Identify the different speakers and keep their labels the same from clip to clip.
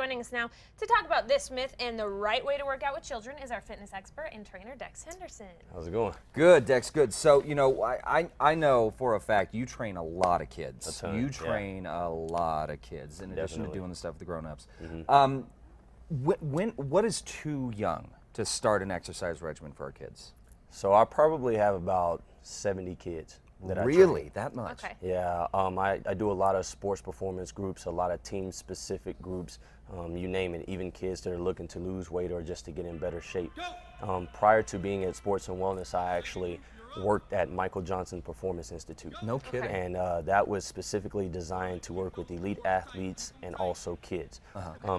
Speaker 1: Joining us now to talk about this myth and the right way to work out with children is our fitness expert and trainer, Dex Henderson.
Speaker 2: How's it going?
Speaker 3: Good, Dex, good. So, you know, I know for a fact you train a lot of kids.
Speaker 2: A ton,
Speaker 3: you train a lot of kids in addition to doing the stuff with the grown-ups. What is too young to start an exercise regimen for our kids?
Speaker 2: So I probably have about 70 kids that I train.
Speaker 3: Really? That much?
Speaker 1: Okay.
Speaker 2: Yeah, I do a lot of sports performance groups, a lot of team-specific groups, you name it, even kids that are looking to lose weight or just to get in better shape. Prior to being at Sports and Wellness, I actually worked at Michael Johnson Performance Institute.
Speaker 3: No kidding.
Speaker 2: And that was specifically designed to work with elite athletes and also kids.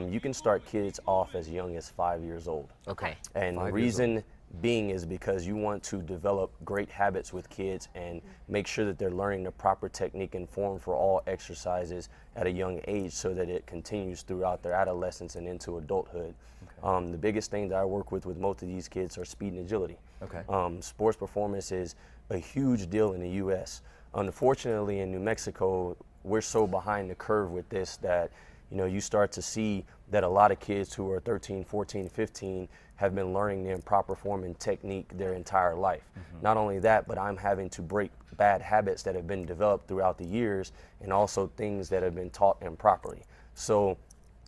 Speaker 2: You can start kids off as young as 5 years old.
Speaker 1: Okay.
Speaker 2: And the
Speaker 3: 5 years
Speaker 2: reason being is because you want to develop great habits with kids and make sure that they're learning the proper technique and form for all exercises at a young age so that it continues throughout their adolescence and into adulthood. The biggest thing that I work with most of these kids are speed and agility.
Speaker 3: Okay.
Speaker 2: Sports performance is a huge deal in the U.S. Unfortunately, in New Mexico, we're so behind the curve with this that you start to see that a lot of kids who are 13, 14, 15 have been learning the improper form and technique their entire life. Not only that, but I'm having to break bad habits that have been developed throughout the years and also things that have been taught improperly. So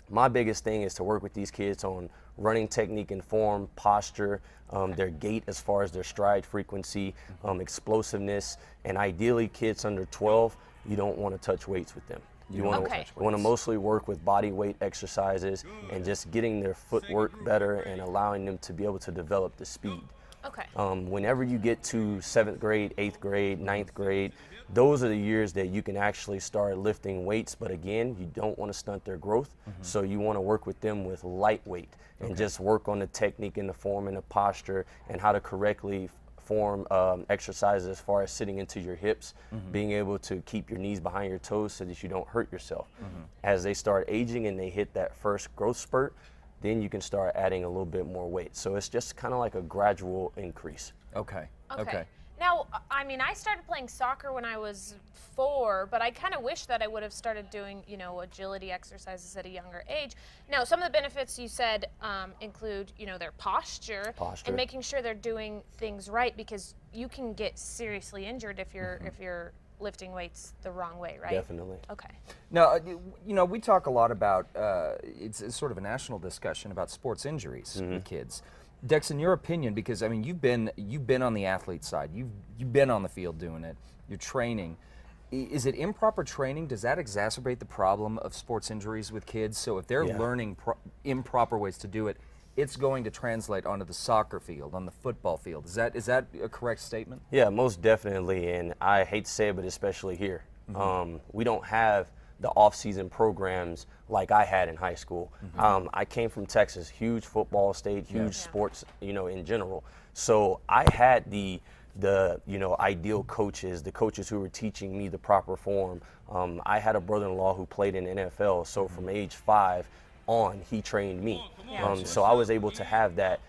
Speaker 2: my biggest thing is to work with these kids on running technique and form, posture, their gait as far as their stride frequency, explosiveness, and ideally kids under 12, you don't want to touch weights with them. You want to mostly work with body weight exercises and just getting their footwork better and allowing them to be able to develop the speed.
Speaker 1: Okay.
Speaker 2: Whenever you get to 7th grade, 8th grade, 9th grade, those are the years that you can actually start lifting weights. But again, you don't want to stunt their growth. So you want to work with them with lightweight and just work on the technique and the form and the posture and how to correctly form exercises as far as sitting into your hips, being able to keep your knees behind your toes so that you don't hurt yourself. As they start aging and they hit that first growth spurt, then you can start adding a little bit more weight. So it's just kind of like a gradual increase.
Speaker 3: Okay.
Speaker 1: Okay. Now, I mean, I started playing soccer when I was 4, but I kind of wish that I would have started doing, agility exercises at a younger age. Now, some of the benefits you said include, their posture and making sure they're doing things right, because you can get seriously injured if you're lifting weights the wrong way, right?
Speaker 2: Definitely.
Speaker 1: Okay.
Speaker 3: Now, we talk a lot about, it's sort of a national discussion about sports injuries with kids. Dex, in your opinion, because I mean you've been on the athlete side, you've been on the field doing it, you're training. Is it improper training? Does that exacerbate the problem of sports injuries with kids? So if they're learning improper ways to do it, it's going to translate onto the soccer field, on the football field. Is that a correct statement?
Speaker 2: Yeah, most definitely. And I hate to say it, but especially here, we don't have the off-season programs like I had in high school. I came from Texas, huge football state, huge sports, in general. So I had the ideal coaches, the coaches who were teaching me the proper form. I had a brother-in-law who played in the NFL, so from age 5 on, he trained me. So I was able to have that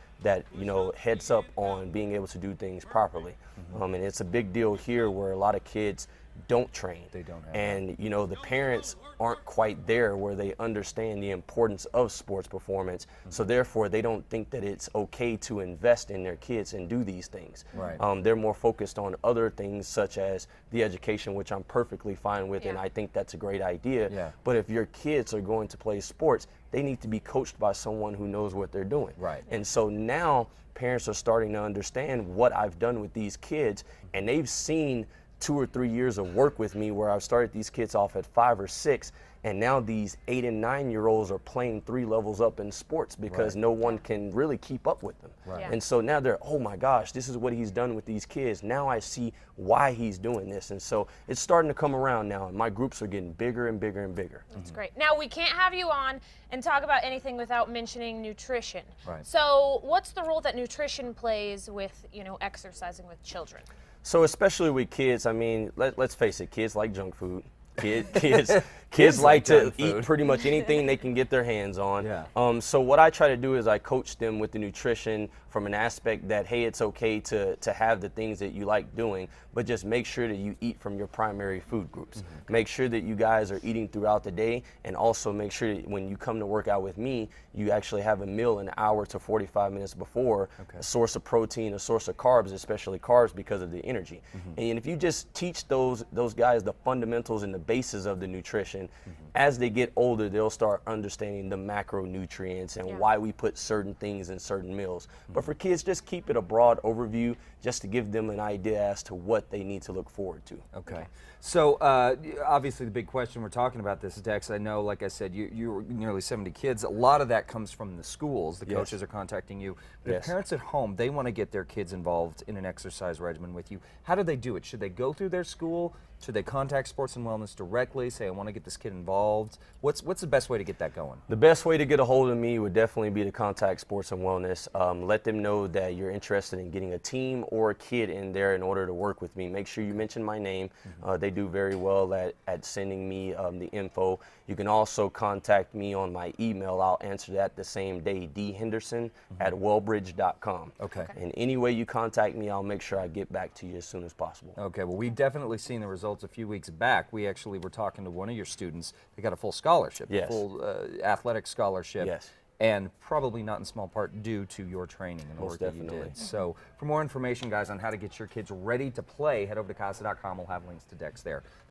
Speaker 2: heads up on being able to do things properly. And it's a big deal here where a lot of kids don't train.
Speaker 3: They don't have
Speaker 2: and the parents aren't quite there where they understand the importance of sports performance, so therefore they don't think that it's okay to invest in their kids and do these things.
Speaker 3: Right.
Speaker 2: They're more focused on other things such as the education, which I'm perfectly fine with, and I think that's a great idea. But if your kids are going to play sports, they need to be coached by someone who knows what they're doing.
Speaker 3: Right.
Speaker 2: And so now parents are starting to understand what I've done with these kids, and they've seen 2 or 3 years of work with me where I've started these kids off at 5 or 6, and now these 8 and 9-year-olds are playing 3 levels up in sports because no one can really keep up with them. And so now they're, oh my gosh, this is what he's done with these kids. Now I see why he's doing this. And so it's starting to come around now, and my groups are getting bigger and bigger and bigger.
Speaker 1: That's great. Now, we can't have you on and talk about anything without mentioning nutrition.
Speaker 3: Right.
Speaker 1: So what's the role that nutrition plays with, exercising with children?
Speaker 2: So especially with kids, I mean, let's face it, kids like junk food. Kids like to
Speaker 3: junk food.
Speaker 2: eat pretty much anything they can get their hands on.
Speaker 3: Yeah.
Speaker 2: So what I try to do is I coach them with the nutrition from an aspect that, hey, it's okay to have the things that you like doing, but just make sure that you eat from your primary food groups. Make sure that you guys are eating throughout the day, and also make sure that when you come to work out with me, you actually have a meal an hour to 45 minutes before, a source of protein, a source of carbs, especially carbs because of the energy. And if you just teach those guys the fundamentals and the basis of the nutrition, as they get older, they'll start understanding the macronutrients and why we put certain things in certain meals. But for kids, just keep it a broad overview just to give them an idea as to what they need to look forward to.
Speaker 3: Okay. So obviously the big question we're talking about this, Dex, I know, like I said, you're nearly 70 kids. A lot of that comes from the schools. The coaches are contacting you. But if
Speaker 2: Yes.
Speaker 3: parents at home, they want to get their kids involved in an exercise regimen with you, how do they do it? Should they go through their school? Should they contact Sports and Wellness directly, say, I want to get this kid involved? What's the best way to get that going?
Speaker 2: The best way to get a hold of me would definitely be to contact Sports and Wellness. Let them know that you're interested in getting a team or a kid in there in order to work with me. Make sure you mention my name. They do very well at sending me the info. You can also contact me on my email. I'll answer that the same day, dhenderson@wellbridge.com.
Speaker 3: Okay.
Speaker 2: And any way you contact me, I'll make sure I get back to you as soon as possible.
Speaker 3: Okay, well, we've definitely seen the results a few weeks back. We actually were talking to one of your students. They got a full scholarship, a
Speaker 2: Yes.
Speaker 3: full athletic scholarship.
Speaker 2: Yes.
Speaker 3: And probably not in small part due to your training and the
Speaker 2: Most
Speaker 3: work that you
Speaker 2: definitely.
Speaker 3: did. So for more information, guys, on how to get your kids ready to play, head over to CASA.com. We'll have links to Dex there.